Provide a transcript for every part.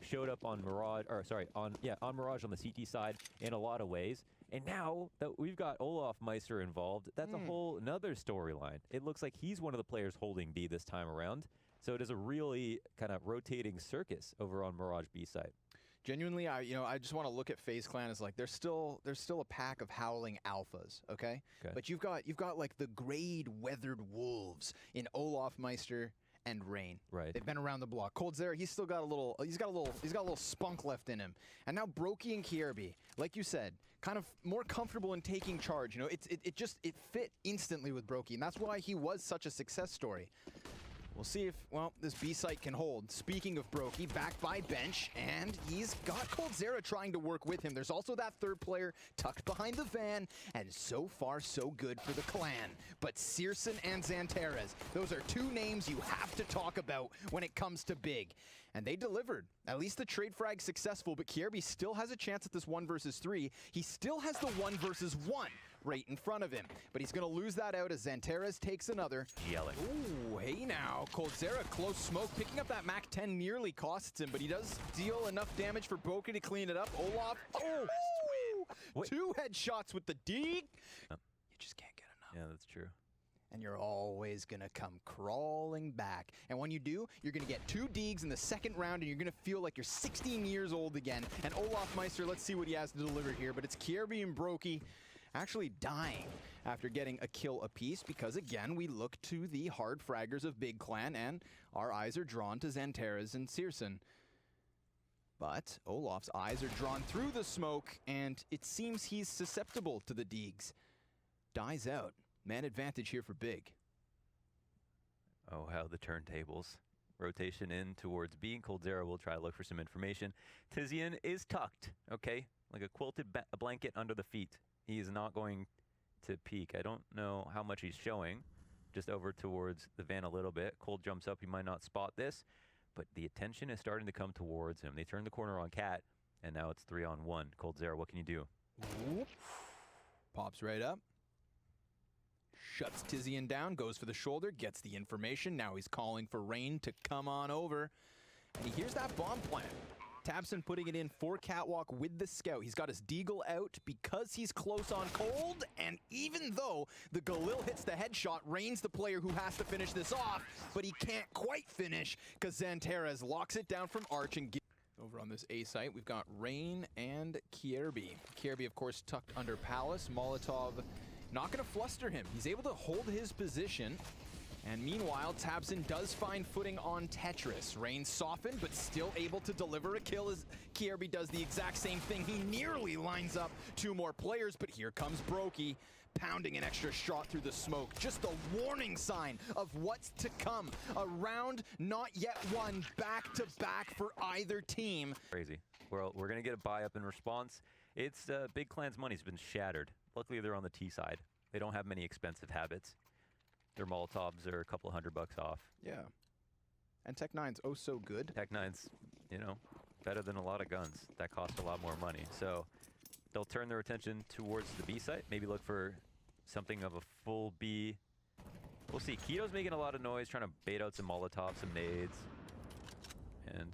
showed up on Mirage, or sorry, on Mirage on the CT side in a lot of ways. And now that we've got Olaf Meister involved, that's a whole another storyline. It looks like he's one of the players holding B this time around. So it is a really kind of rotating circus over on Mirage B side. Genuinely, I just want to look at FaZe Clan as like there's still a pack of howling alphas, okay? But you've got like the grayed, weathered wolves in Olaf Meister and Rain. Right. They've been around the block. coldzera, he's got a little spunk left in him. And now Brokey and kjaerbye, like you said, kind of more comfortable in taking charge. You know, it fit instantly with Brokey, and that's why he was such a success story. We'll see if, well, this B site can hold. Speaking of Brokey, back by bench, and he's got coldzera trying to work with him. There's also that third player tucked behind the van, and so far, so good for the clan. But Searson and Xantares, those are two names you have to talk about when it comes to big. And they delivered. At least the trade frag's successful, but kjaerbye still has a chance at this 1 versus 3. He still has the 1 versus 1 right in front of him. But he's going to lose that out as Xantares takes another. Yelling. Ooh, hey now. coldzera, close smoke. Picking up that Mac 10 nearly costs him, but he does deal enough damage for Brokey to clean it up. Olaf, oh! 2 headshots with the D. You just can't get enough. Yeah, that's true. And you're always going to come crawling back. And when you do, you're going to get 2 Deegs in the second round, and you're going to feel like you're 16 years old again. And Olaf Meister, let's see what he has to deliver here. But it's kjaerbye and Brokey actually dying after getting a kill apiece, because, again, we look to the hard fraggers of Big Clan, and our eyes are drawn to Xantares and Searson. But Olaf's eyes are drawn through the smoke, and it seems he's susceptible to the Deegs. Dies out. Man advantage here for Big. Oh, how the turntables. Rotation in towards B, and coldzera will try to look for some information. Tizian is tucked, okay? Like a quilted blanket under the feet. He is not going to peek. I don't know how much he's showing. Just over towards the van a little bit. Cold jumps up. He might not spot this, but the attention is starting to come towards him. They turn the corner on Cat, and now it's 3-on-1. coldzera, what can you do? Whoop. Pops right up. Shuts Tizian down, goes for the shoulder, gets the information. Now he's calling for Rain to come on over. And he hears that bomb plant. tabseN putting it in for Catwalk with the scout. He's got his deagle out because he's close on cold, and even though the Galil hits the headshot, Rain's the player who has to finish this off, but he can't quite finish because Xantares locks it down from Arch and over on this A site, we've got Rain and kjaerbye. kjaerbye, of course, tucked under Palace. Molotov not going to fluster him. He's able to hold his position. And meanwhile, tabseN does find footing on Tetris. Rain softened, but still able to deliver a kill as kjaerbye does the exact same thing. He nearly lines up 2 more players, but here comes Brokey, pounding an extra shot through the smoke. Just a warning sign of what's to come. A round not yet won, back-to-back for either team. Crazy. Well, we're going to get a buy-up in response. It's Big Clan's money's been shattered. Luckily, they're on the T side. They don't have many expensive habits. Their Molotovs are a couple $100 off. Yeah. And Tech-9's oh so good. Tech-9's, you know, better than a lot of guns that cost a lot more money. So they'll turn their attention towards the B site, maybe look for something of a full B. We'll see. k1to's making a lot of noise, trying to bait out some Molotovs, some nades. And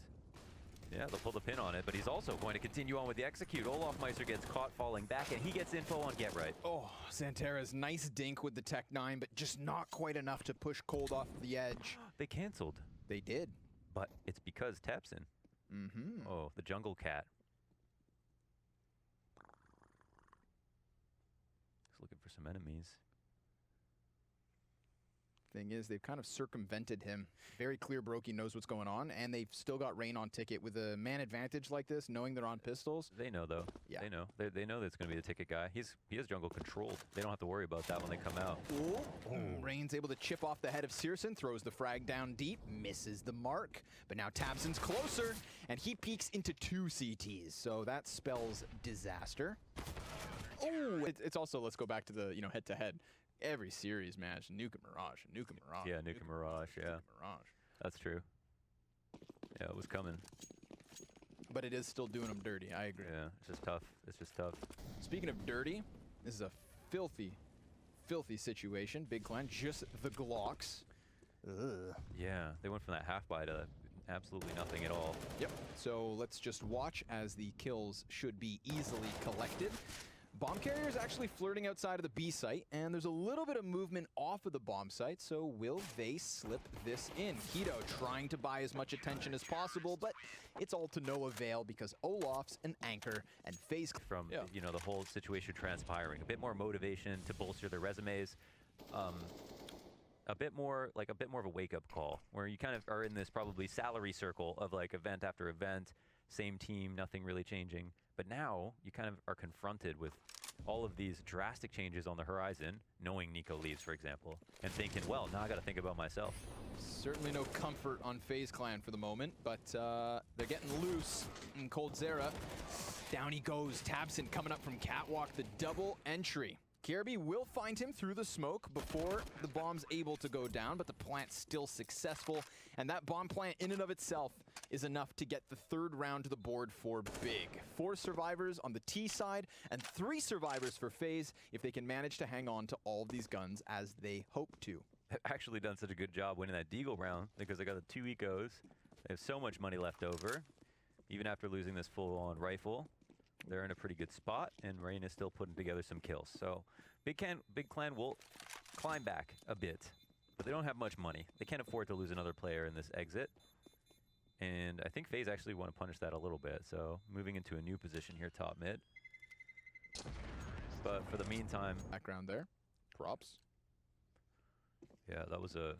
yeah, they'll pull the pin on it, but he's also going to continue on with the execute. Olaf Meister gets caught falling back, and he gets info on Get Right. Oh, Xantares, nice dink with the Tech-9, but just not quite enough to push Cold off the edge. They canceled. They did. But it's because tabseN. Mm-hmm. Oh, the jungle cat. He's looking for some enemies. Thing is, they've kind of circumvented him. Very clear Brokey knows what's going on, and they've still got Rain on ticket with a man advantage like this, knowing they're on pistols. They know, though. Yeah. They know. They know that it's going to be the ticket guy. He is jungle controlled. They don't have to worry about that when they come out. Ooh. Rain's able to chip off the head of Searson, throws the frag down deep, misses the mark. But now tabseN's closer, and he peeks into 2 CTs, so that spells disaster. Oh, it's also, let's go back to the head-to-head. Every series match, Nuke and Mirage, Nuke and Mirage. Yeah, Nuke and Mirage, yeah. Nuke and Mirage. That's true. Yeah, it was coming. But it is still doing them dirty, I agree. Yeah, it's just tough. It's just tough. Speaking of dirty, this is a filthy, filthy situation. Big Clan, just the Glocks. Ugh. Yeah, they went from that half-buy to absolutely nothing at all. Yep. So let's just watch as the kills should be easily collected. Bomb carrier is actually flirting outside of the B site, and there's a little bit of movement off of the bomb site, so will they slip this in? Keto trying to buy as much attention as possible, but it's all to no avail because Olaf's an anchor and Faze From, you know, the whole situation transpiring. A bit more motivation to bolster their resumes. A bit more of a wake-up call, where you kind of are in this probably salary circle of like event after event, same team, nothing really changing. But now you kind of are confronted with all of these drastic changes on the horizon, knowing Nico leaves, for example, and thinking, well, now I got to think about myself. Certainly no comfort on FaZe Clan for the moment, but they're getting loose in coldzera. Down he goes. tabseN coming up from Catwalk, the double entry. Kirby will find him through the smoke before the bomb's able to go down, but the plant's still successful, and that bomb plant in and of itself is enough to get the third round to the board for Big. 4 survivors on the T side, and 3 survivors for FaZe if they can manage to hang on to all of these guns as they hope to. They've actually done such a good job winning that Deagle round because they got the 2 ecos. They have so much money left over, even after losing this full-on rifle. They're in a pretty good spot, and Rain is still putting together some kills. So Big Clan will climb back a bit, but they don't have much money. They can't afford to lose another player in this exit. And I think FaZe actually want to punish that a little bit. So moving into a new position here, top mid. But for the meantime, background there. Props. Yeah, that was a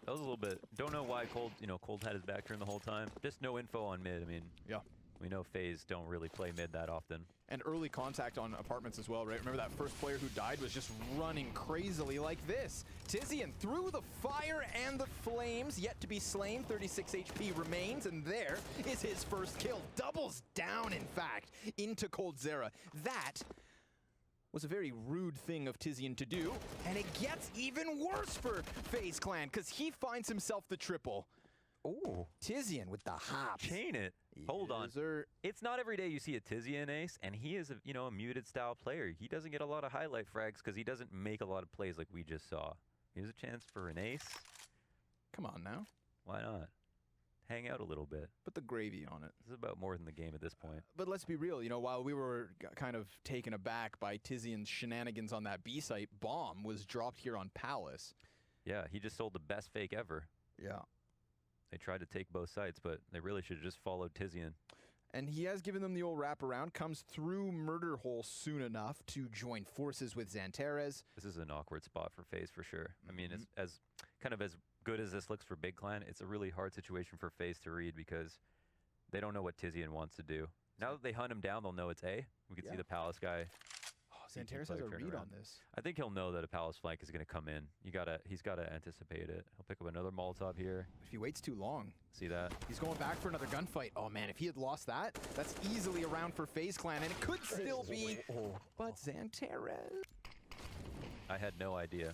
little bit. Don't know why Cold had his back turned the whole time. Just no info on mid. I mean, yeah. We know FaZe don't really play mid that often. And early contact on apartments as well, right? Remember that first player who died was just running crazily like this. csgo through the fire and the flames, yet to be slain. 36 HP remains, and there is his first kill. Doubles down, in fact, into coldzera. That was a very rude thing of csgo to do, and it gets even worse for FaZe Clan, because he finds himself the triple. Oh, csgo with the hops. Chain it. Hold on. It's not every day you see a csgo ace, and he is a muted style player. He doesn't get a lot of highlight frags because he doesn't make a lot of plays like we just saw. Here's a chance for an ace. Come on now. Why not? Hang out a little bit. Put the gravy on it. This is about more than the game at this point. But let's be real, while we were kind of taken aback by csgo's shenanigans on that B site, bomb was dropped here on Palace. Yeah, he just sold the best fake ever. Yeah. They tried to take both sides, but they really should have just followed csgo. And he has given them the old wraparound, comes through Murder Hole soon enough to join forces with Xantares. This is an awkward spot for FaZe for sure. I mean, it's as good as this looks for Big Clan, it's a really hard situation for FaZe to read because they don't know what csgo wants to do. Now that they hunt him down, they'll know it's A. We can see the Palace guy. Xantares has a read on this. I think he'll know that a Palace flank is going to come in. He's got to anticipate it. He'll pick up another Molotov here. If he waits too long. See that? He's going back for another gunfight. Oh man, if he had lost that, that's easily a round for FaZe Clan, and it could still be. But Xantares. I had no idea.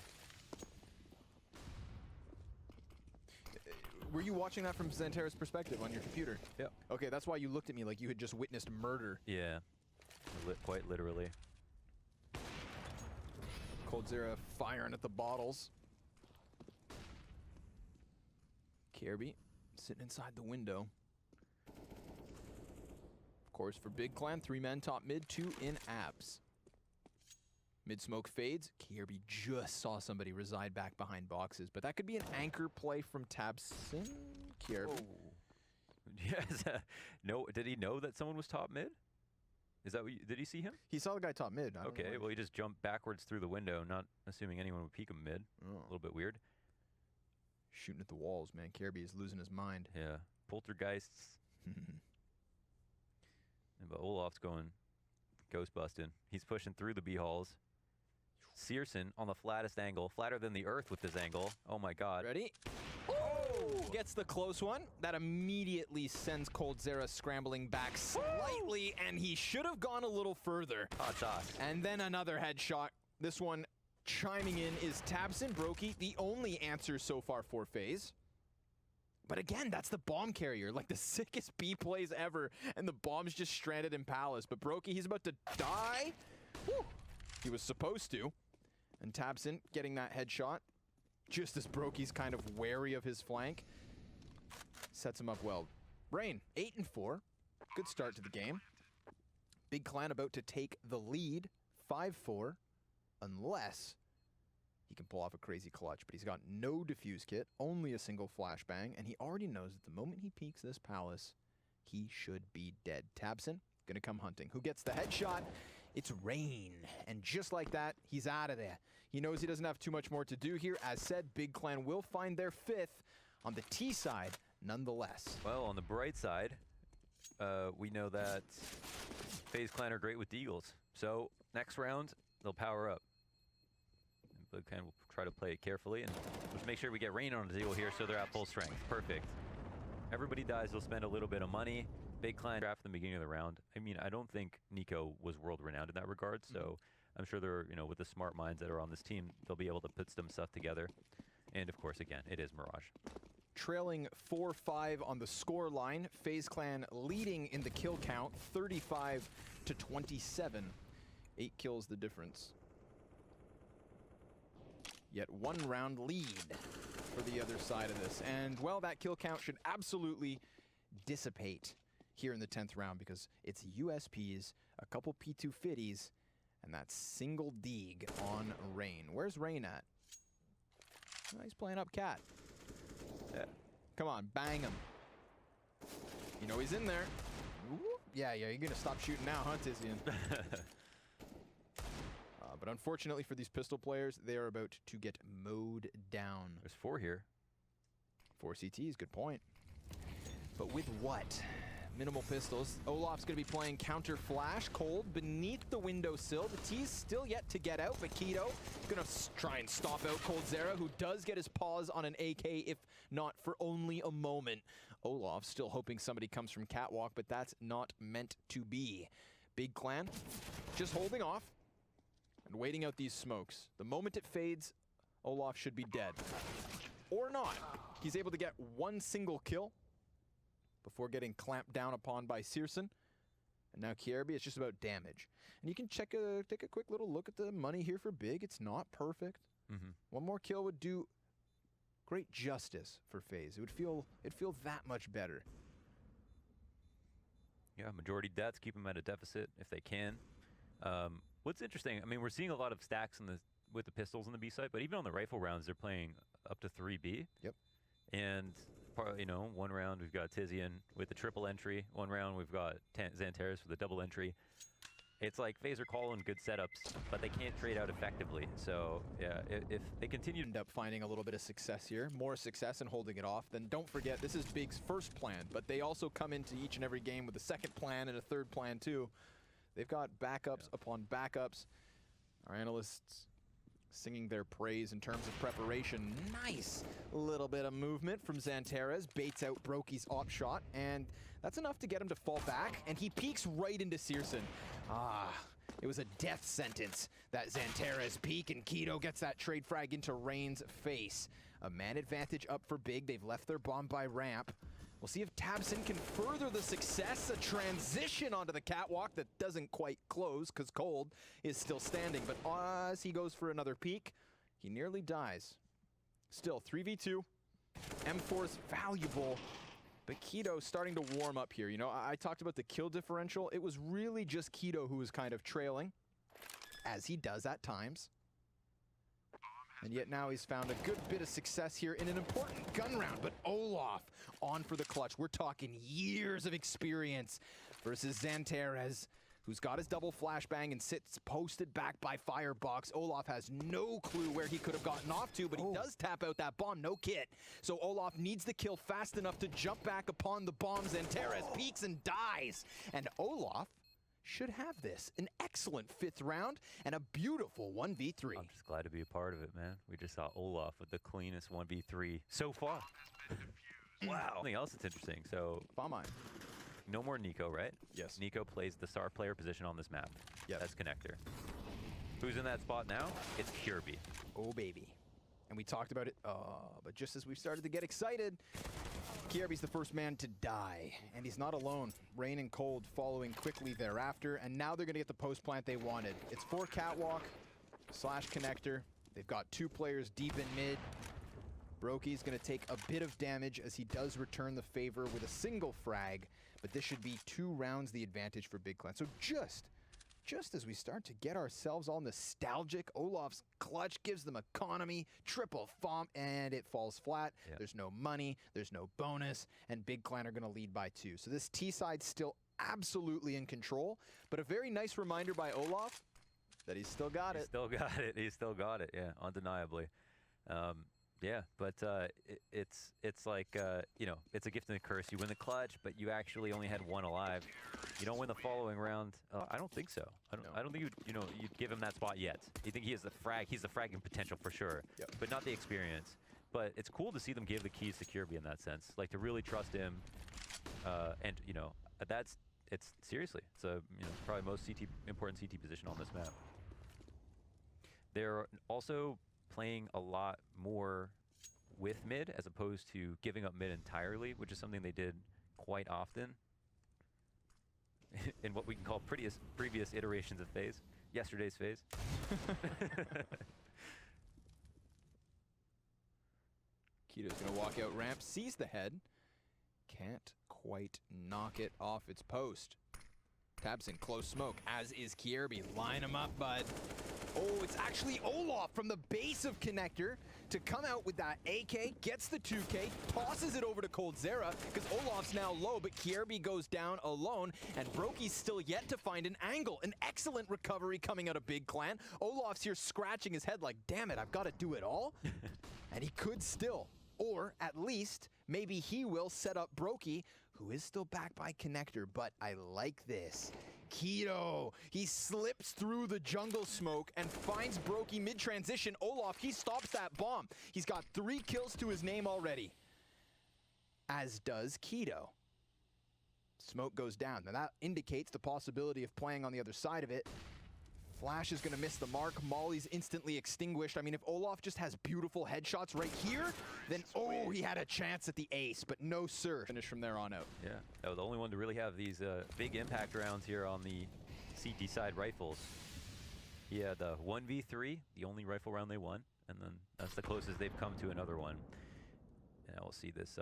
Were you watching that from Xantares' perspective on your computer? Yeah. Okay, that's why you looked at me like you had just witnessed murder. Yeah, quite literally. coldzera firing at the bottles. Kirby sitting inside the window. Of course, for Big Clan, 3 men top mid, 2 in abs. Mid smoke fades. Kirby just saw somebody reside back behind boxes, but that could be an anchor play from tabseN. Kirby. Oh. Yes. No. Did he know that someone was top mid? Is that what did he see him? He saw the guy top mid. Okay, well, he just jumped backwards through the window, not assuming anyone would peek him mid. Oh. A little bit weird. Shooting at the walls, man. Kirby is losing his mind. Yeah. Poltergeists. But Olaf's going ghost busting. He's pushing through the B-halls. csgo on the flattest angle, flatter than the earth with this angle. Oh my god. Ready? Oh! Gets the close one. That immediately sends coldzera scrambling back slightly, and he should have gone a little further. Hot sauce. And then another headshot. This one chiming in is tabseN. Brokey, the only answer so far for FaZe. But again, that's the bomb carrier, like the sickest B plays ever, and the bomb's just stranded in Palace. But Brokey, he's about to die. Whew. He was supposed to. And tabseN getting that headshot, just as Brokey's kind of wary of his flank. sets him up well. Rain, 8-4. Good start to the game. Big Clan about to take the lead, 5-4, unless he can pull off a crazy clutch. But he's got no defuse kit, only a single flashbang, and he already knows that the moment he peeks this palace, he should be dead. Tabson, gonna come hunting. Who gets the headshot? It's Rain. And just like that, he's out of there. He knows he doesn't have too much more to do here. As said, Big Clan will find their 5th on the T side, nonetheless. Well, on the bright side, we know that FaZe Clan are great with deagles. So next round, they'll power up. Big Clan will try to play it carefully and just make sure we get Rain on the deagle here so they're at full strength. Perfect. Everybody dies, they'll spend a little bit of money. Big Clan draft in the beginning of the round. I mean, I don't think Nico was world-renowned in that regard, so I'm sure they're, you know, with the smart minds that are on this team, they'll be able to put some stuff together. And of course, again, it is Mirage. Trailing 4-5 on the score line. FaZe Clan leading in the kill count, 35-27. 8 kills the difference. Yet 1 round lead for the other side of this. And, well, that kill count should absolutely dissipate here in the 10th round because it's USPs, a couple P2 fitties, and that single deeg on Rain. Where's Rain at? Oh, he's playing up cat. Yeah. Come on, bang him. You know he's in there. Ooh. Yeah, you're gonna stop shooting now, huh, Tizian? But unfortunately for these pistol players, they are about to get mowed down. There's 4 here. 4 CTs, good point. But with what? Minimal pistols. Olaf's going to be playing counter flash. Cold beneath the windowsill. The T's still yet to get out, but Keto going to try and stop out Coldzera, who does get his paws on an AK, if not for only a moment. Olaf still hoping somebody comes from Catwalk, but that's not meant to be. Big Clan just holding off and waiting out these smokes. The moment it fades, Olaf should be dead. Or not. He's able to get 1 single kill before getting clamped down upon by Searson. And now Kierby, it's just about damage. And you can take a quick little look at the money here for Big. It's not perfect. 1 more kill would do great justice for FaZe. It'd feel that much better. Yeah, majority deaths keep them at a deficit if they can. What's interesting, I mean, we're seeing a lot of stacks with the pistols on the B side, but even on the rifle rounds, they're playing up to 3B. Yep. And, you know, 1 round we've got Tizian with the triple entry. 1 round we've got Xantares with a double entry. It's like FaZe are calling good setups, but they can't trade out effectively. So, yeah, if they continue to end up finding a little bit of success here, more success in holding it off, then don't forget this is Big's first plan, but they also come into each and every game with a second plan and a third plan too. They've got backups upon backups. Our analysts singing their praise in terms of preparation. Nice little bit of movement from Xantares. Baits out Brokey's op shot, and that's enough to get him to fall back, and he peeks right into Searson. It was a death sentence, that Xantares peek, and Keto gets that trade frag into Rain's face. A man advantage up for Big. They've left their bomb by ramp. We'll see if Tabson can further the success. A transition onto the catwalk that doesn't quite close because Cold is still standing. But as he goes for another peek, he nearly dies. Still, 3v2. M4's valuable, but Keto starting to warm up here. You know, I talked about the kill differential. It was really just Keto who was kind of trailing, as he does at times. And yet now he's found a good bit of success here in an important gun round. But Olaf on for the clutch. We're talking years of experience versus Xantares, who's got his double flashbang and sits posted back by Firebox. Olaf has no clue where he could have gotten off to, but he does tap out that bomb, no kit. So Olaf needs the kill fast enough to jump back upon the bomb. Xantares peeks and dies. And Olaf should have this. An excellent 5th round and a beautiful 1v3. I'm just glad to be a part of it, man. We just saw Olaf with the cleanest 1v3 so far. Wow. Something else that's interesting. So, no more Nico, right? Yes. Nico plays the star player position on this map. Yes. That's connector. Who's in that spot now? It's Kierby. Oh, baby. And we talked about it, but just as we started to get excited, Kierby's the first man to die, and he's not alone. Rain and Cold following quickly thereafter, and now they're going to get the post plant they wanted. It's for Catwalk / connector. They've got 2 players deep in mid. Brokey's going to take a bit of damage as he does return the favor with a single frag, but this should be 2 rounds the advantage for Big Clan. So just as we start to get ourselves all nostalgic, Olaf's clutch gives them economy, triple thomp, and it falls flat. Yeah. There's no money, there's no bonus, and Big Clan are going to lead by 2. So this T side's still absolutely in control, but a very nice reminder by Olaf that he's still got it. He's still got it. He's still got it. Yeah, undeniably. Yeah, but it's like you know, it's a gift and a curse. You win the clutch, but you actually only had 1 alive. You don't win the following round. I don't think so. I don't think you'd give him that spot yet. You think he has the frag? He's the fragging potential for sure, yep. but not the experience. But it's cool to see them give the keys to Kirby in that sense, like to really trust him. And you know, it's seriously, it's a probably most important CT position on this map. They're also playing a lot more with mid as opposed to giving up mid entirely, which is something they did quite often in what we can call previous iterations of Faze, yesterday's Faze. Keto's gonna walk out ramp, sees the head, can't quite knock it off its post. tabseN close smoke, as is Kirby. Line him up, bud. Oh, it's actually Olaf from the base of Connector to come out with that AK, gets the 2K, tosses it over to coldzera, because Olaf's now low, but Kirby goes down alone, and Brokey's still yet to find an angle. An excellent recovery coming out of Big Clan. Olaf's here scratching his head like, damn it, I've got to do it all? And he could still. Or, at least, maybe he will set up Brokey, who is still back by Connector, but I like this. Keto, he slips through the jungle smoke and finds Brokey mid-transition. Olaf, he stops that bomb. He's got 3 kills to his name already. As does Keto. Smoke goes down. Now that indicates the possibility of playing on the other side of it. Flash is going to miss the mark. Molly's instantly extinguished. I mean, if Olaf just has beautiful headshots right here, then, oh, he had a chance at the ace, but no, sir. Finish from there on out. Yeah, that was the only one to really have these big impact rounds here on the CT side rifles. He had the 1v3, the only rifle round they won, and then that's the closest they've come to another one. And we'll see this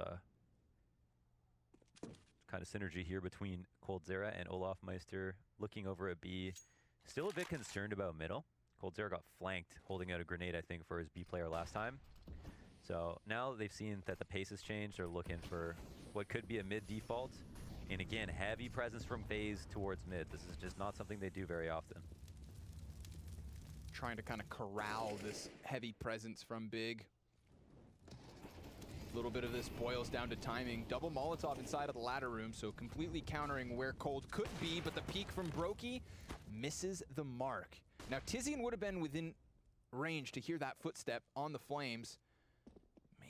kind of synergy here between coldzera and Olaf Meister looking over at B. Still a bit concerned about middle. coldzera got flanked, holding out a grenade, I think, for his B player last time. So now they've seen that the pace has changed. They're looking for what could be a mid default. And again, heavy presence from Faze towards mid. This is just not something they do very often. Trying to kind of corral this heavy presence from Big. A little bit of this boils down to timing. Double Molotov inside of the ladder room, so completely countering where Cold could be, but the peek from Brokey misses the mark. Now, Tizian would have been within range to hear that footstep on the flames.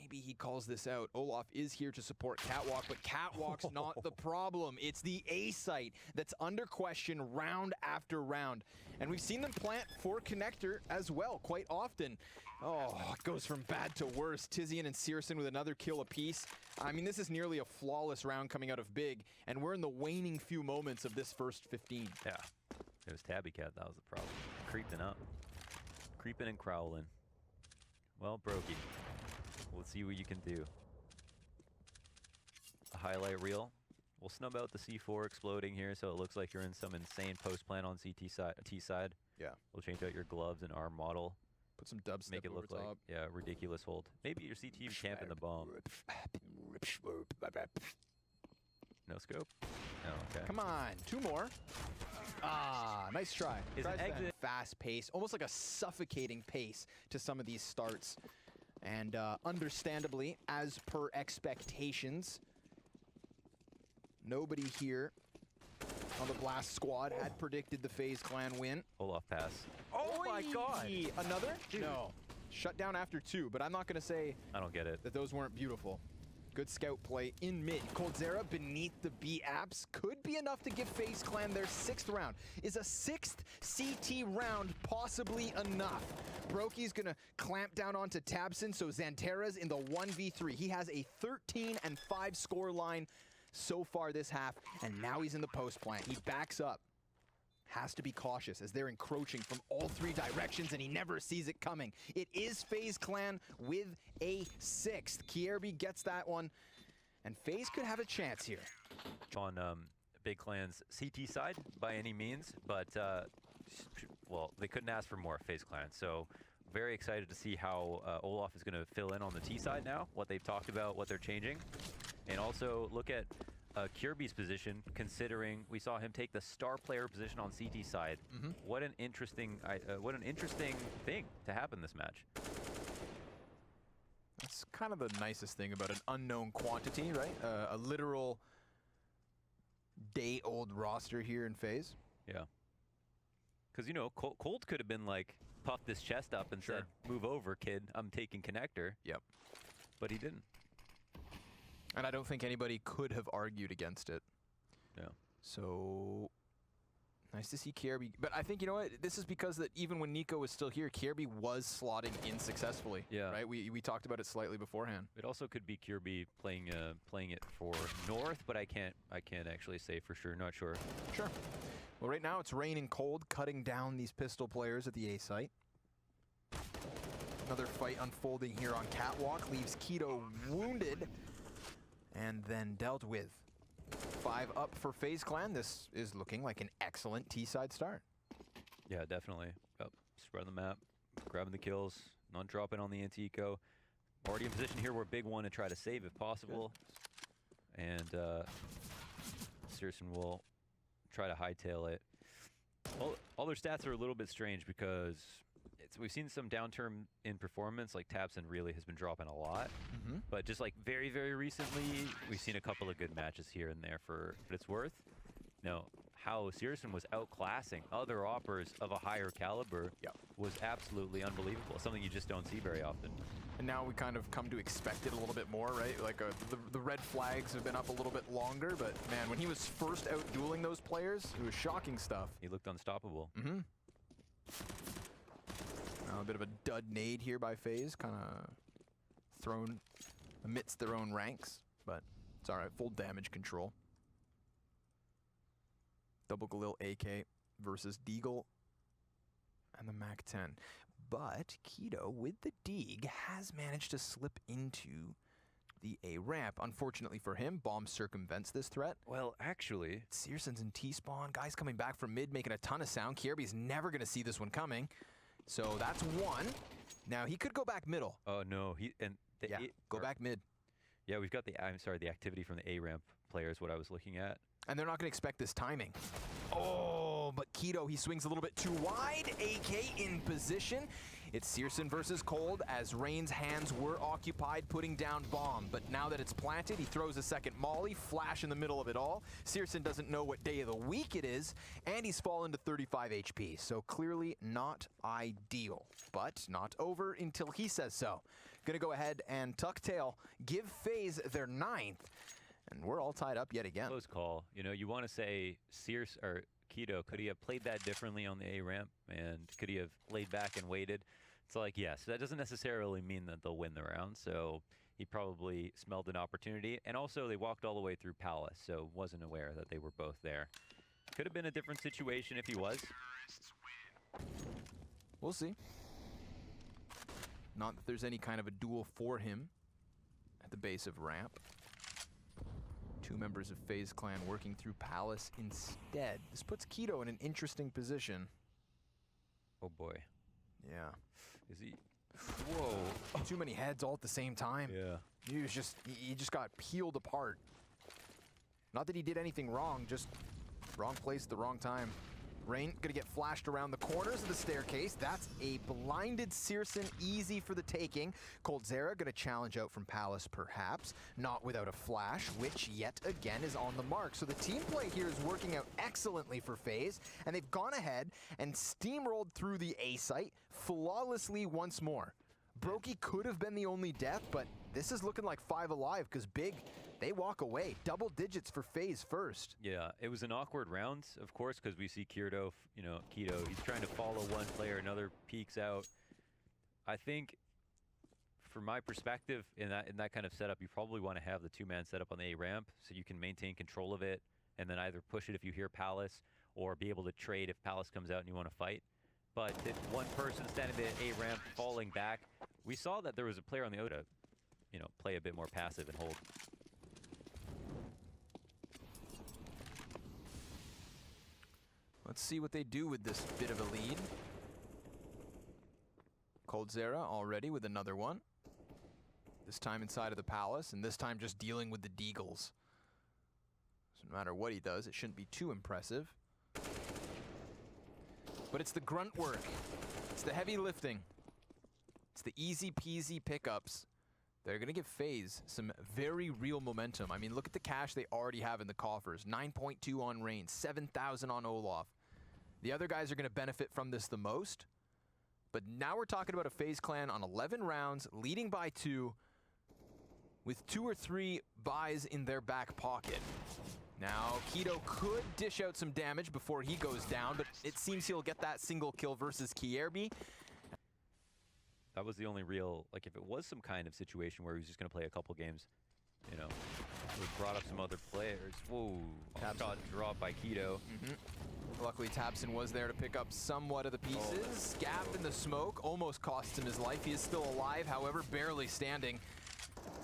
Maybe he calls this out. Olaf is here to support Catwalk, but Catwalk's not the problem. It's the A site that's under question round after round. And we've seen them plant for Connector as well quite often. Oh, it goes from bad to worse. Tizian and csgo with another kill apiece. I mean, this is nearly a flawless round coming out of Big, and we're in the waning few moments of this first 15. Yeah, it was Tabby Cat, that was the problem. Creeping up. Creeping and crowling. Well, Brokey. Let's see what you can do. A highlight reel. We'll snub out the C4 exploding here, so it looks like you're in some insane post plan on CT side, T side. Yeah. We'll change out your gloves and arm model. Put some dubstep Make it look over like, top. yeah, ridiculous hold. Maybe your CT camping the bomb. No scope? Oh, okay. Come on, 2 more. Ah, nice try. Is an exit fast pace, almost like a suffocating pace to some of these starts. And understandably, as per expectations, nobody here on the Blast squad had predicted the FaZe Clan win. Olaf pass. Oh my god! Another? Dude. No. Shut down after 2, but I'm not going to say I don't get it. that those weren't beautiful. Good scout play in mid. coldzera beneath the B apps could be enough to give FaZe Clan their 6th round. Is a 6th CT round possibly enough? Brokey's gonna clamp down onto tabseN, so Xantera's in the 1v3. He has a 13-5 score line so far this half, and now he's in the post plant. He backs up. has to be cautious as they're encroaching from all three directions and he never sees it coming. It is FaZe Clan with a 6th. Kierby gets that one, and FaZe could have a chance here. On Big Clan's CT side by any means, but well, they couldn't ask for more FaZe Clan. So very excited to see how Olaf is going to fill in on the T side now, what they've talked about, what they're changing. And also look at Kierby's position, considering we saw him take the star player position on CT side. What an interesting thing to happen this match. That's kind of the nicest thing about an unknown quantity, right? A literal day-old roster here in FaZe. Yeah. Because, you know, Colt could have been like, puffed his chest up and said, move over, kid, I'm taking connector. Yep. But he didn't. And I don't think anybody could have argued against it. Yeah. So nice to see Kierby. But I think, you know what, this is because that even when Nico was still here, Kierby was slotting in successfully. Yeah. Right? We talked about it slightly beforehand. It also could be Kierby playing it for North, but I can't actually say for sure. Not sure. Sure. Well, right now it's raining cold, cutting down these pistol players at the A site. Another fight unfolding here on Catwalk leaves Keto wounded and then dealt with. 5 up for FaZe Clan. This is looking like an excellent T-side start. Yeah, definitely. Yep. Spread the map, grabbing the kills, not dropping on the anti-eco. Already in position here, we're big one to try to save if possible. Good. And Searson will try to hightail it. All their stats are a little bit strange because we've seen some downturn in performance, like Tabson really has been dropping a lot. But just like very, very recently, we've seen a couple of good matches here and there for what it's worth. No, how Searson was outclassing other oppers of a higher caliber was absolutely unbelievable. Something you just don't see very often. And now we kind of come to expect it a little bit more, right? Like the red flags have been up a little bit longer, but man, when he was first out dueling those players, it was shocking stuff. He looked unstoppable. A bit of a dud nade here by FaZe, kind of thrown amidst their own ranks, but it's all right. Full damage control. Double Galil AK versus Deagle and the MAC-10. But Keto, with the Deeg, has managed to slip into the A ramp. Unfortunately for him, Bomb circumvents this threat. Well, actually, Searson's in T-spawn. Guys coming back from mid, making a ton of sound. Kierby's never going to see this one coming. So that's one. Now he could go back middle. Oh no, go back mid. Yeah, we've got the activity from the A ramp players. What I was looking at, and they're not going to expect this timing. Oh, but Keto, he swings a little bit too wide. AK in position. It's Searson versus Cold as Rain's hands were occupied putting down Bomb. But now that it's planted, he throws a second molly, flash in the middle of it all. Searson doesn't know what day of the week it is, and he's fallen to 35 HP. So clearly not ideal, but not over until he says so. Gonna go ahead and tuck tail, give FaZe their 9th, and we're all tied up yet again. Close call. You know, you want to say Keto, could he have played that differently on the A ramp, and could he have laid back and waited? It's like, yes, that doesn't necessarily mean that they'll win the round, so he probably smelled an opportunity. And also, they walked all the way through Palace, so wasn't aware that they were both there. Could have been a different situation if he was. We'll see. Not that there's any kind of a duel for him at the base of ramp. 2 members of FaZe Clan working through Palace instead. This puts Keto in an interesting position. Oh boy. Yeah. Is he? Whoa. Too many heads all at the same time. Yeah. He just got peeled apart. Not that he did anything wrong, just wrong place at the wrong time. Rain gonna get flashed around the corners of the staircase. That's a blinded Searson, easy for the taking. Coldzera gonna challenge out from Palace, perhaps. Not without a flash, which yet again is on the mark. So the team play here is working out excellently for FaZe, and they've gone ahead and steamrolled through the A site flawlessly once more. Brokey could have been the only death, but this is looking like 5 alive, because Big, they walk away. Double digits for FaZe first. Yeah, it was an awkward round, of course, because we see Keto, he's trying to follow one player, another peeks out. I think, from my perspective, in that kind of setup, you probably want to have the 2-man setup on the A ramp so you can maintain control of it, and then either push it if you hear Palace, or be able to trade if Palace comes out and you want to fight. But if one person standing at A ramp falling back, we saw that there was a player on the OTA, you know, play a bit more passive and hold. Let's see what they do with this bit of a lead. coldzera already with another one. This time inside of the Palace, and this time just dealing with the Deagles. Doesn't matter what he does, it shouldn't be too impressive. But it's the grunt work. It's the heavy lifting. It's the easy peasy pickups. They're going to give Faze some very real momentum. I mean, look at the cash they already have in the coffers. 9.2 on Rain, 7,000 on Olaf. The other guys are going to benefit from this the most. But now we're talking about a Faze clan on 11 rounds, leading by 2, with 2 or 3 buys in their back pocket. Now, Keto could dish out some damage before he goes down, but it seems he'll get that single kill versus Kierby. That was the only real, like if it was some kind of situation where he was just going to play a couple games, you know, we brought up some other players. Whoa, shot dropped by Keto. Luckily, Tabson was there to pick up somewhat of the pieces. Gap in the smoke almost costs him his life. He is still alive, however, barely standing.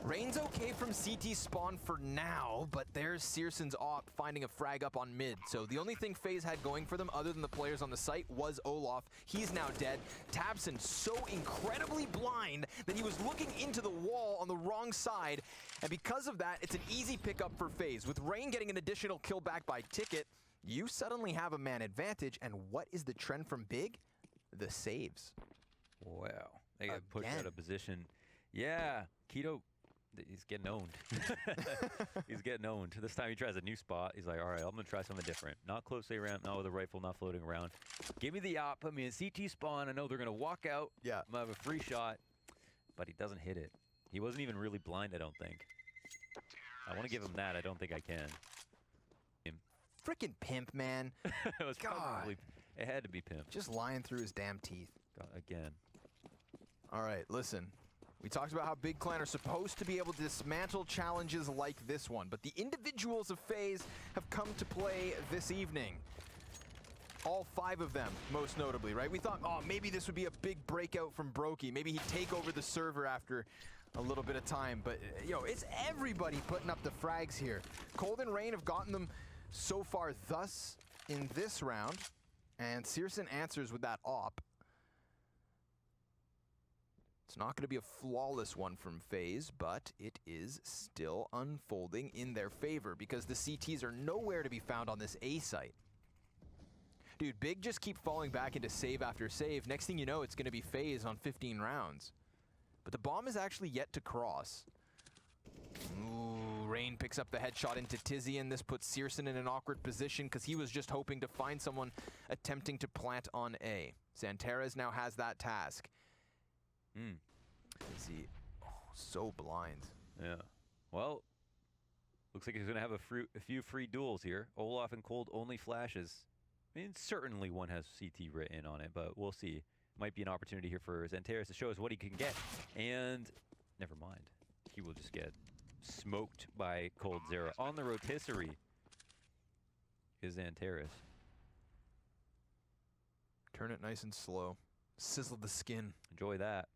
Rain's okay from CT spawn for now, but there's Searson's op finding a frag up on mid. So the only thing FaZe had going for them other than the players on the site was Olaf. He's now dead. Tabson so incredibly blind that he was looking into the wall on the wrong side. And because of that, it's an easy pickup for FaZe. With Rain getting an additional kill back by Ticket, you suddenly have a man advantage. And what is the trend from Big? The saves. Wow. They got pushed out of position. Yeah, Keto, he's getting owned. He's getting owned. This time he tries a new spot. He's like, all right, I'm going to try something different. Not close A ramp, not with a rifle, not floating around. Give me the op, put me in CT spawn. I know they're going to walk out. Yeah. I'm going to have a free shot, but he doesn't hit it. He wasn't even really blind, I don't think. I want to give him that. I don't think I can. Freaking pimp, man. It was probably, it had to be pimp. Just lying through his damn teeth. God, again. All right, listen. We talked about how Big Clan are supposed to be able to dismantle challenges like this one, but the individuals of FaZe have come to play this evening. All 5 of them, most notably, right? We thought, oh, maybe this would be a big breakout from Brokey. Maybe he'd take over the server after a little bit of time, but, it's everybody putting up the frags here. Cold and Rain have gotten them so far thus in this round, and Searson answers with that op. It's not going to be a flawless one from FaZe, but it is still unfolding in their favor because the CTs are nowhere to be found on this A site. Dude, Big just keep falling back into save after save. Next thing you know, it's going to be FaZe on 15 rounds. But the bomb is actually yet to cross. Ooh, Rain picks up the headshot into Tizian. This puts Searson in an awkward position because he was just hoping to find someone attempting to plant on A. Santares now has that task. Is he so blind? Yeah. Well, looks like he's going to have a few free duels here. Olaf and Cold only flashes. I mean, certainly one has CT written on it, but we'll see. Might be an opportunity here for Zantares to show us what he can get. And never mind. He will just get smoked by coldzera. On the rotisserie is Zantares. Turn it nice and slow. Sizzle the skin. Enjoy that.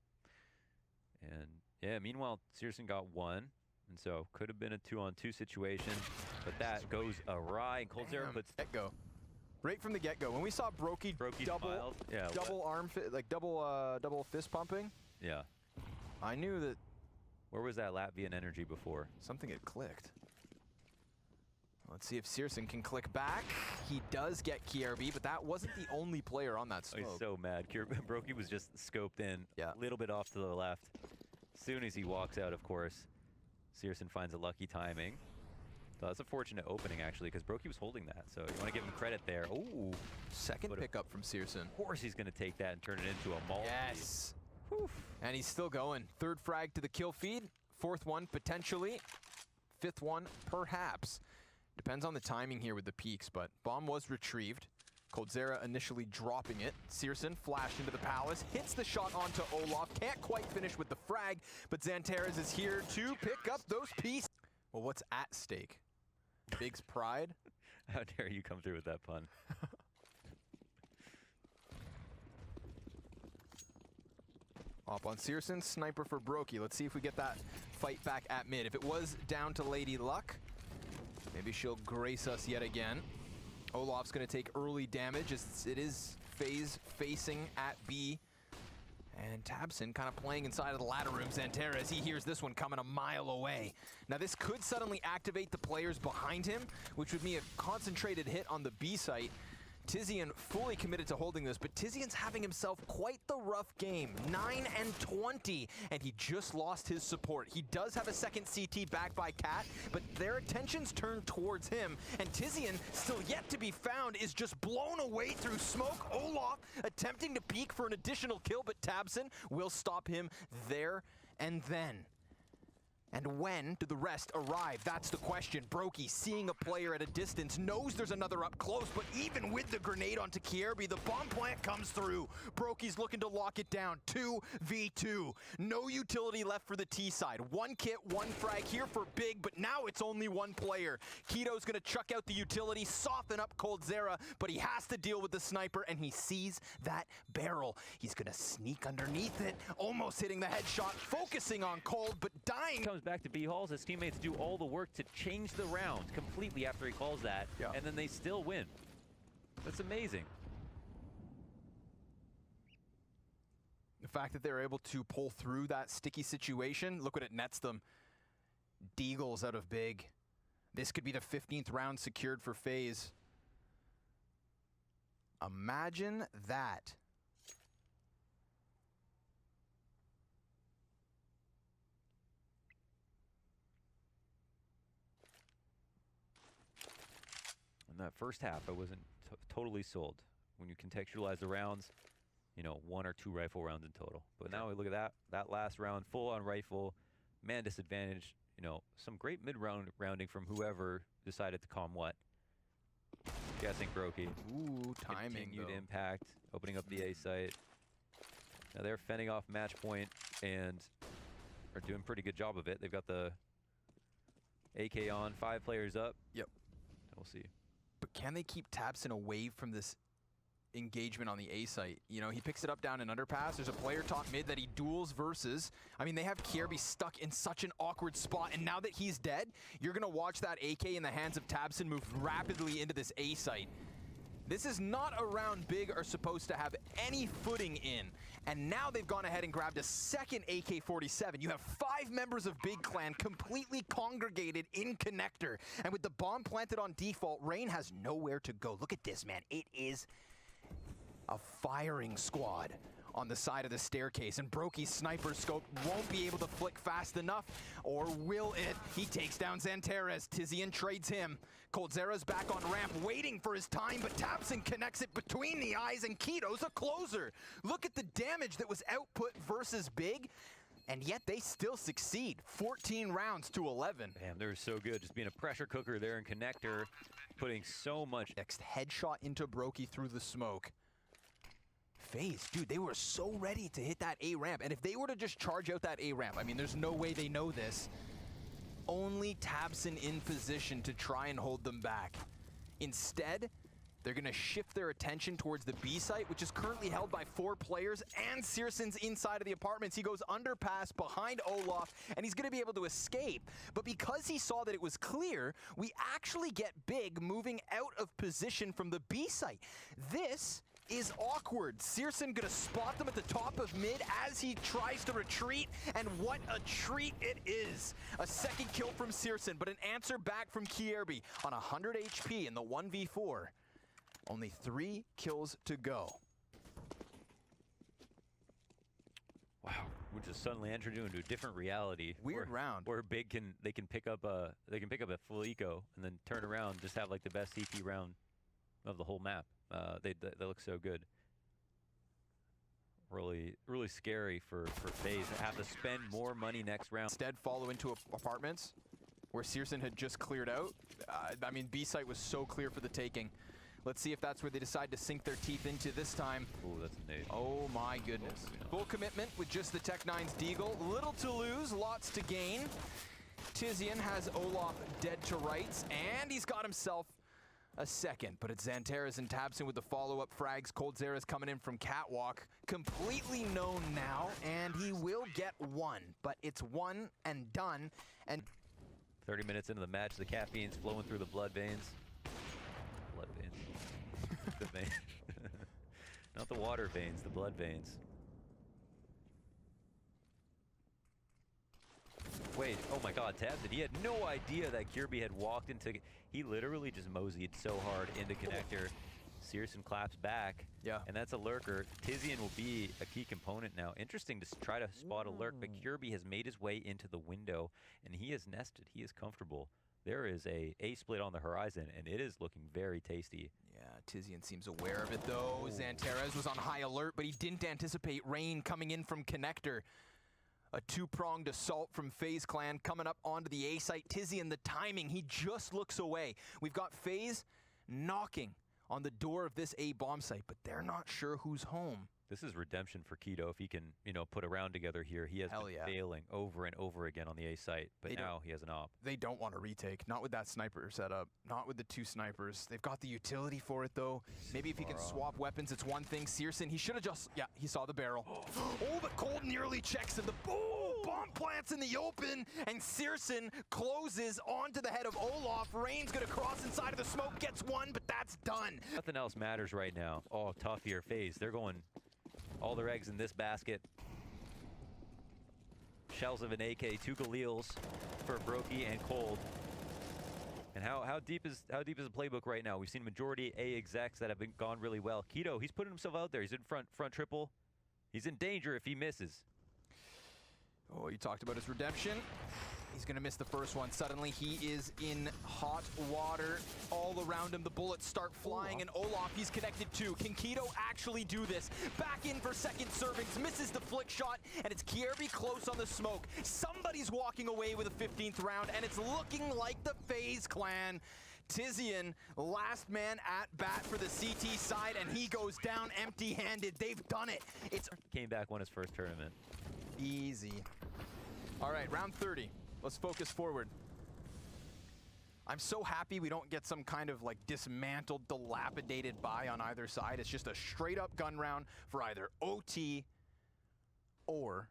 And yeah, meanwhile, Searson got 1. And so could have been a 2-on-2 situation, but that goes awry. And coldzera puts get-go. Right from the get-go. When we saw Brokey double, double arm, double fist pumping. Yeah. I knew that. Where was that Latvian energy before? Something had clicked. Let's see if Searson can click back. He does get Kierby, but that wasn't the only player on that smoke. Oh, he's so mad. Brokey was just scoped in, a little bit off to the left. As soon as he walks out, of course, Searson finds a lucky timing. So that's a fortunate opening, actually, because Brokey was holding that. So you want to give him credit there. Ooh. Second pickup from Searson. Of course he's going to take that and turn it into a maul. Yes. And he's still going. 3rd frag to the kill feed. 4th one, potentially. 5th one, perhaps. Depends on the timing here with the peaks, but bomb was retrieved. coldzera initially dropping it. Searson flashed into the Palace, hits the shot onto Olaf. Can't quite finish with the frag, but Zantares is here to pick up those pieces. Well, what's at stake? Big's pride? How dare you come through with that pun? Hop on Searson, sniper for Brokey. Let's see if we get that fight back at mid. If it was down to Lady Luck, maybe she'll grace us yet again. Olaf's gonna take early damage as it is Faze facing at B. And Tabson kind of playing inside of the ladder room. Xanterra, he hears this one coming a mile away. Now this could suddenly activate the players behind him, which would mean a concentrated hit on the B site. Tizian fully committed to holding this, but Tizian's having himself quite the rough game. 9 and 20, and he just lost his support. He does have a second CT back by Cat, but their attention's turned towards him, and Tizian, still yet to be found, is just blown away through smoke. Olaf attempting to peek for an additional kill, but Tabson will stop him there and then. And when do the rest arrive? That's the question. Brokey, seeing a player at a distance, knows there's another up close, but even with the grenade onto Kierby, the bomb plant comes through. Brokey's looking to lock it down. 2v2. No utility left for the T side. One kit, one frag here for Big, but now it's only one player. Keto's gonna chuck out the utility, soften up coldzera, but he has to deal with the sniper, and he sees that barrel. He's gonna sneak underneath it, almost hitting the headshot, focusing on Cold, but dying. Back to B halls, his teammates do all the work to change the round completely after he calls that, and then they still win. That's amazing. The fact that they're able to pull through that sticky situation, look what it nets them. Deagles out of Big. This could be the 15th round secured for Faze. Imagine that. That first half, I wasn't totally sold. When you contextualize the rounds, you know, 1 or 2 rifle rounds in total. But now we look at that last round, full on rifle, man disadvantage. You know, some great mid-round rounding from whoever decided to calm what. Guessing Brokey. Ooh, timing Continued impact, opening up the A site. Now they're fending off match point and are doing a pretty good job of it. They've got the AK on, 5 players up. Yep. We'll see. But can they keep Tabson away from this engagement on the A site? You know, he picks it up down an underpass. There's a player top mid that he duels versus. I mean, they have Kierby stuck in such an awkward spot, and now that he's dead, you're gonna watch that AK in the hands of Tabson move rapidly into this A site. This is not a round Big are supposed to have any footing in. And now they've gone ahead and grabbed a second AK-47. You have 5 members of Big Clan completely congregated in connector. And with the bomb planted on default, Rain has nowhere to go. Look at this, man. It is a firing squad on the side of the staircase, and Brokey's sniper scope won't be able to flick fast enough, or will it? He takes down Xanterra. Tizian trades him. coldzera's back on ramp, waiting for his time, but Tabson connects it between the eyes, and Keto's a closer. Look at the damage that was output versus Big, and yet they still succeed. 14 rounds to 11. Damn, they're so good. Just being a pressure cooker there in connector, putting so much. Next headshot into Brokey through the smoke. Faze, dude, they were so ready to hit that A ramp, and if they were to just charge out that A ramp, I mean, there's no way they know this. Only Tabson in position to try and hold them back. Instead, they're gonna shift their attention towards the B site, which is currently held by 4 players, and Searson's inside of the apartments. He goes underpass behind Olaf, and he's gonna be able to escape. But because he saw that it was clear, we actually get Big moving out of position from the B site. This is awkward. Searson gonna spot them at the top of mid as he tries to retreat, and what a treat it is. A second kill from Searson, but an answer back from Kierby on 100 HP in the 1v4. Only 3 kills to go. Wow, we're just suddenly entered into a different reality. Weird round. Where Big can pick up a full eco and then turn around and just have like the best CP round of the whole map. They look so good. Really scary for FaZe to have to spend more money next round. Instead, follow into apartments where Searson had just cleared out. I mean, B site was so clear for the taking. Let's see if that's where they decide to sink their teeth into this time. Oh, that's a nade. Oh my goodness. Full commitment with just the Tech-9's Deagle. Little to lose, lots to gain. Tizian has Olaf dead to rights, and he's got himself a second, but it's Xanteras and Tabson with the follow-up frags. coldzera's coming in from Catwalk, completely known now, and he will get one, but it's one and done. And 30 minutes into the match, the caffeine's flowing through the blood veins. Blood veins. The veins. Not the water veins, the blood veins. Wait, oh my god, Tabson, he had no idea that Kirby had walked into... He literally just moseyed so hard into connector. Searson claps back. Yeah. And that's a lurker. Tizian will be a key component now. Interesting to try to spot a lurk, but Kirby has made his way into the window, and he is nested. He is comfortable. There is a split on the horizon, and it is looking very tasty. Yeah, Tizian seems aware of it, though. Ooh. Xanteras was on high alert, but he didn't anticipate Rain coming in from connector. A two-pronged assault from Faze Clan coming up onto the A site. Tizian, the timing, he just looks away. We've got Faze knocking on the door of this A bomb site, but they're not sure who's home. This is redemption for Keto if he can, put a round together here. He has been failing over and over again on the A site, but now he has an op. They don't want to retake, not with that sniper setup, not with the two snipers. They've got the utility for it, though. Maybe if he can swap weapons, it's one thing. Searson, he should have just, he saw the barrel. Oh, but Cold nearly checks him. The bomb plants in the open, and Searson closes onto the head of Olaf. Rain's gonna cross inside of the smoke, gets one, but that's done. Nothing else matters right now. Oh, tough here, Faze. They're going all their eggs in this basket. Shells of an AK, 2 Galils for Brokey and Cold. And how deep is the playbook right now? We've seen majority A execs that have gone really well. Keto, he's putting himself out there. He's in front triple. He's in danger if he misses. Oh, you talked about his redemption. He's gonna miss the first one. Suddenly he is in hot water. All around him, the bullets start flying, and Olaf, he's connected too. Can Keto actually do this? Back in for second servings, misses the flick shot, and it's Kierby close on the smoke. Somebody's walking away with a 15th round, and it's looking like the Faze Clan. Tizian, last man at bat for the CT side, and he goes down empty-handed. They've done it. Came back, won his first tournament. Easy. All right, round 30. Let's focus forward. I'm so happy we don't get some kind of like dismantled, dilapidated buy on either side. It's just a straight up gun round for either OT or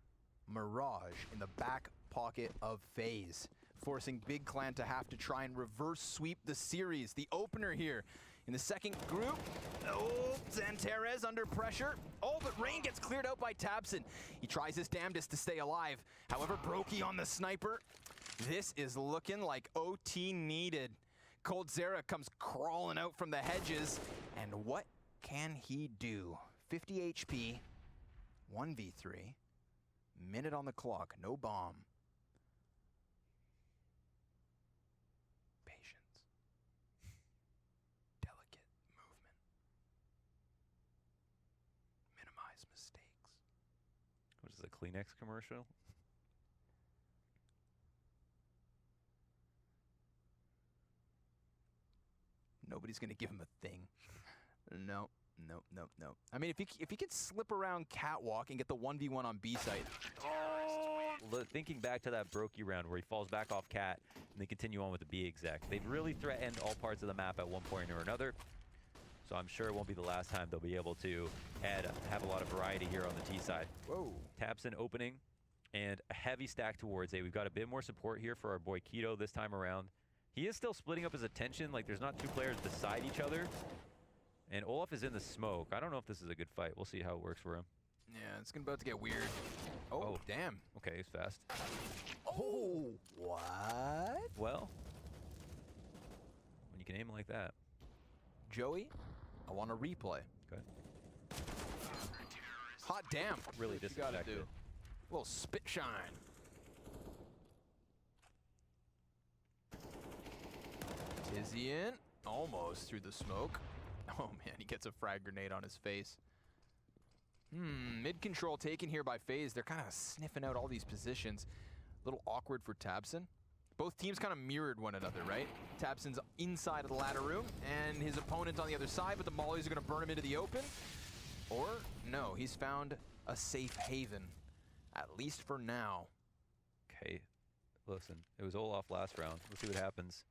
Mirage in the back pocket of Faze, forcing Big Clan to have to try and reverse sweep the series. The opener here in the second group. Oh, Xanteras under pressure. Oh, but Rain gets cleared out by Tabson. He tries his damnedest to stay alive. However, Brokey on the sniper. This is looking like OT needed. coldzera comes crawling out from the hedges. And what can he do? 50 HP, 1v3, minute on the clock, no bomb. What is it, a Kleenex commercial? Nobody's gonna give him a thing. No. I mean, if he could slip around Catwalk and get the 1v1 on B site. Oh! Thinking back to that Brokey round where he falls back off Cat and they continue on with the B exec. They've really threatened all parts of the map at one point or another. So I'm sure it won't be the last time they'll be able to have a lot of variety here on the T side. Whoa. Tabson opening and a heavy stack towards A. We've got a bit more support here for our boy Keto this time around. He is still splitting up his attention. Like, there's not two players beside each other. And Olaf is in the smoke. I don't know if this is a good fight. We'll see how it works for him. Yeah, it's about to get weird. Oh, damn. Okay, he's fast. Oh, what? Well, when you can aim like that. Joey, I want a replay. Okay. Hot damn. Really what you gotta do. disrespected. A little spit shine. Tizian, almost through the smoke. Oh man, he gets a frag grenade on his face. Mid control taken here by Faze. They're kind of sniffing out all these positions. A little awkward for Tabson. Both teams kind of mirrored one another, right? Tabson's inside of the ladder room, and his opponent on the other side, but the mollies are going to burn him into the open. Or, no, he's found a safe haven, at least for now. Okay, listen, it was Olaf last round. Let's see what happens.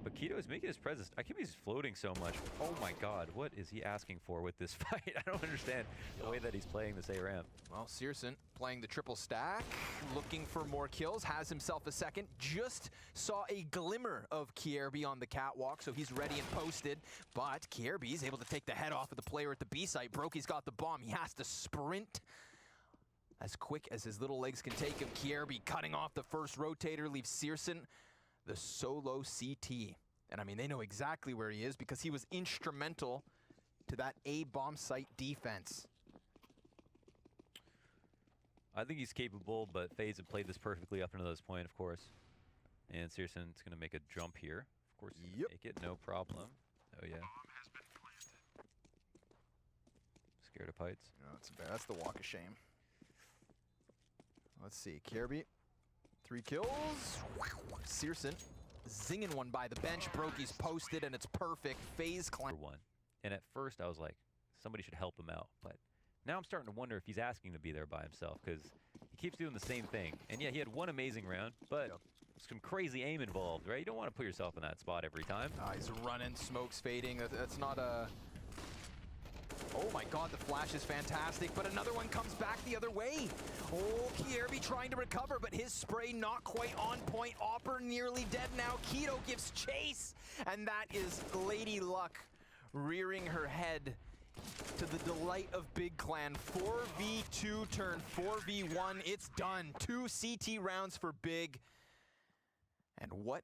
But Keto is making his presence. I can't believe he's floating so much. Oh my god, what is he asking for with this fight? I don't understand the way that he's playing this A-Ramp. Well, Searson playing the triple stack, looking for more kills, has himself a second. Just saw a glimmer of Kierby on the catwalk, so he's ready and posted. But Kierby is able to take the head off of the player at the B site. Brokey's got the bomb. He has to sprint as quick as his little legs can take him. Kierby cutting off the first rotator, leaves Searson the solo CT. And I mean, they know exactly where he is because he was instrumental to that A bomb site defense. I think he's capable, but Faze had played this perfectly up until this point, of course. And Searson's going to make a jump here. Of course, he's gonna make it, no problem. Oh, yeah. Scared of heights. No, that's the walk of shame. Let's see, Kierby, 3 kills. Searson zinging one by the bench. Brokey's posted, and it's perfect. Faze climb. For one. And at first, I was like, somebody should help him out. But now I'm starting to wonder if he's asking to be there by himself, because he keeps doing the same thing. And yeah, he had one amazing round, but some crazy aim involved, right? You don't want to put yourself in that spot every time. He's running, smoke's fading. That's not a... Oh my god, the flash is fantastic, but another one comes back the other way. Oh, Kierby trying to recover, but his spray not quite on point. Opper nearly dead now. Keto gives chase, and that is Lady Luck rearing her head to the delight of Big Clan. 4v2 turn 4v1, it's done. 2 CT rounds for Big. And what